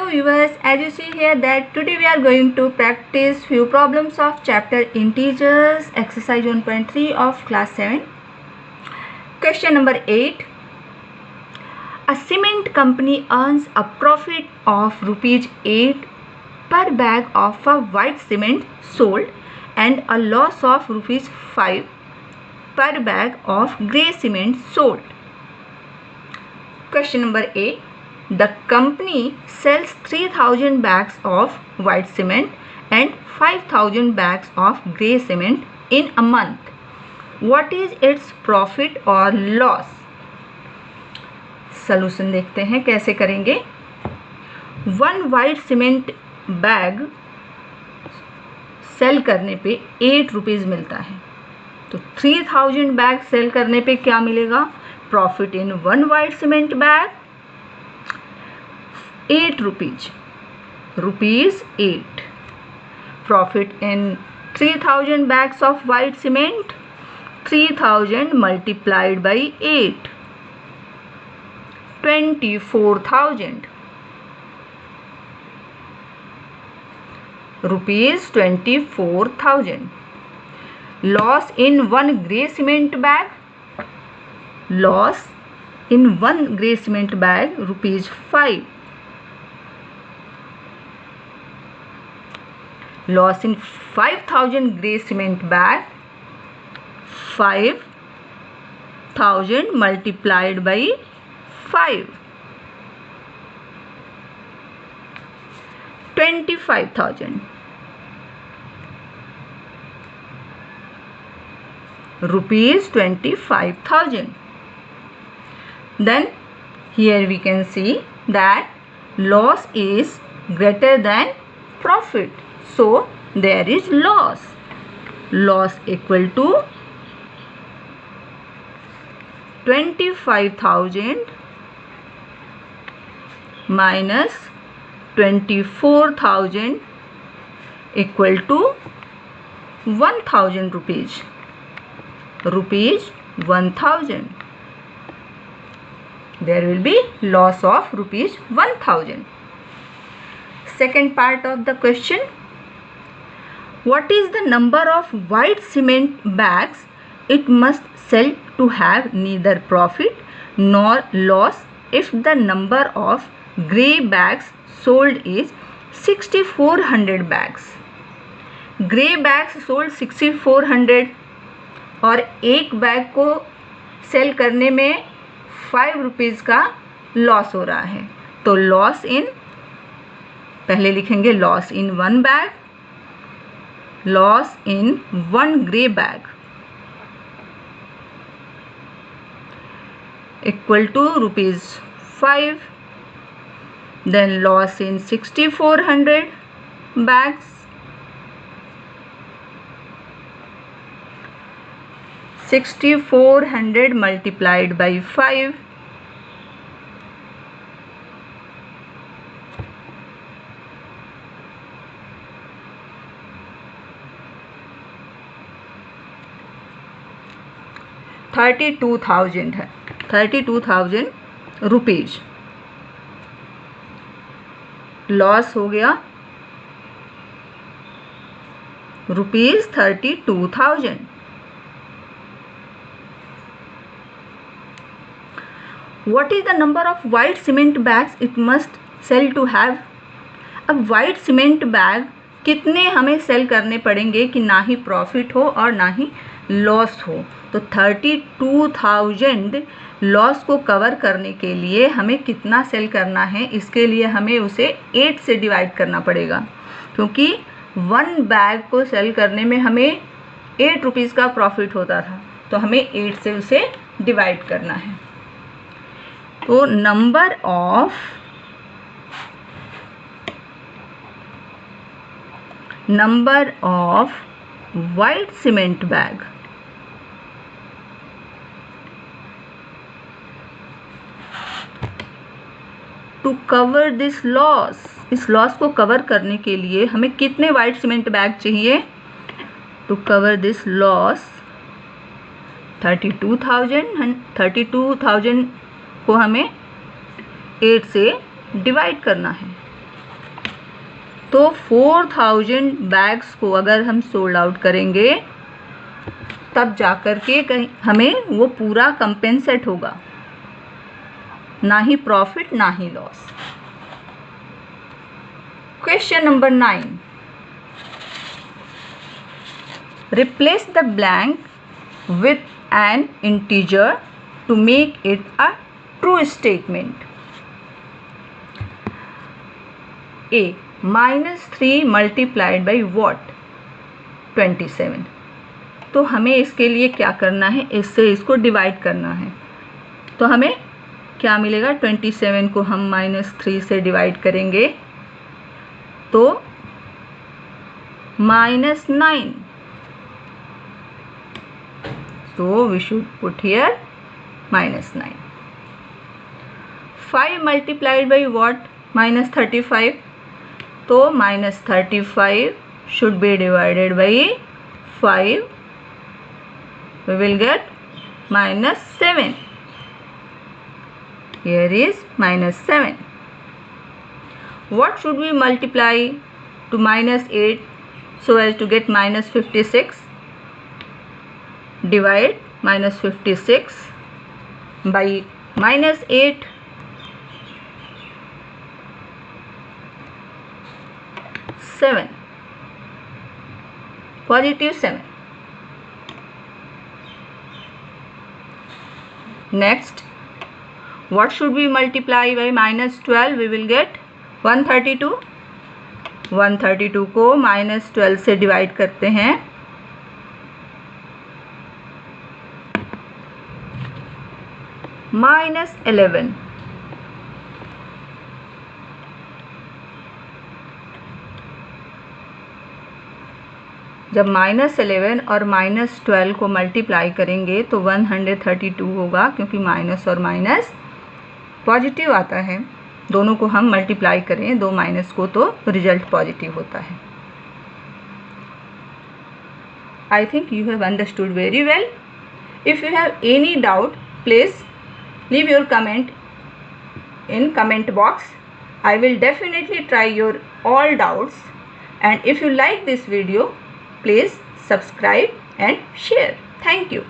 viewers, as you see here that today we are going to practice few problems of chapter integers exercise 1.3 of class 7. Question number 8. A cement company earns a profit of rupees 8 per bag of a white cement sold and a loss of rupees 5 per bag of grey cement sold. Question number 8. The company sells 3000 bags of white cement and 5000 bags of grey cement in a month. What is its profit or loss? Solution देखते हैं कैसे करेंगे. 1 white cement bag cell करने पे 8 rupees मिलता है, तो 3000 bag cell करने पे क्या मिलेगा? Profit in 1 white cement bag 8 rupees 8. Profit in 3000 bags of white cement, 3000 multiplied by 8, 24,000 rupees 24,000. Loss in 1 grey cement bag, loss in 1 grey cement bag rupees 5. Loss in 5000 grey cement bag, 5000 multiplied by 5, 25,000 rupees 25,000. Then here we can see that loss is greater than profit. So there is loss. Loss equal to 25,000 minus 24,000 equal to 1,000 rupees. Rupees 1,000. There will be loss of rupees 1,000. Second part of the question. What is the number of white cement bags it must sell to have neither profit nor loss if the number of grey bags sold is 6400 bags? Grey bags sold 6400 और एक bag को cell करने में 5 rupees का loss हो रहा है. तो लॉस इन, पहले लिखेंगे loss in 1 bag, loss in 1 grey bag equal to rupees 5. Then loss in 6400 bags, 6400 multiplied by 5, 32,000 है. 32,000 रुपीज़ लॉस हो गया. Rupees 32,000. What is the number of white cement bags it must sell to have? अब white cement bag कितने हमें cell करने पड़ेंगे कि ना ही प्रॉफिट हो और ना ही लॉस हो? तो 32,000 लॉस को कवर करने के लिए हमें कितना सेल करना है? इसके लिए हमें उसे 8 से डिवाइड करना पड़ेगा, क्योंकि 1 बैग को सेल करने में हमें 8 रुपीज़ का प्रॉफिट होता था, तो हमें 8 से उसे डिवाइड करना है. तो number of white cement bag to cover this loss, इस लॉस को कवर करने के लिए हमें कितने वाइट सीमेंट बैग चाहिए? टू कवर दिस लॉस 32,000 को हमें 8 से डिवाइड करना है. तो 4000 बैग्स को अगर हम सोल्ड आउट करेंगे तब जाकर के कहीं हमें वो पूरा कंपेंसेट होगा, ना ही प्रॉफिट ना ही loss. Question number 9, replace the blank with an integer to make it a true statement. A -3 multiplied by what 27। तो हमें इसके लिए क्या करना है, इससे इसको डिवाइड करना है। तो हमें क्या मिलेगा, 27 को हम -3 से डिवाइड करेंगे तो -9। So we should put here -9. 5 multiplied by what, -35। तो -35 should be divided by 5. We will get -7. Here is -7. What should we multiply to -8 so as to get -56? Divide -56 by -8. 7, positive 7. Next, what should we multiply by -12? We will get 132. 132 को -12 से divide करते हैं -11। जब -11 और -12 को multiply करेंगे तो 132 होगा, क्योंकि माइनस और माइनस पॉजिटिव आता है। दोनों को हम मल्टीप्लाई करें, दो माइनस को, तो रिजल्ट पॉजिटिव होता है। I think you have understood very well. If you have any doubt, please leave your comment in comment box. I will definitely try your all doubts. And if you like this video, please subscribe and share. Thank you.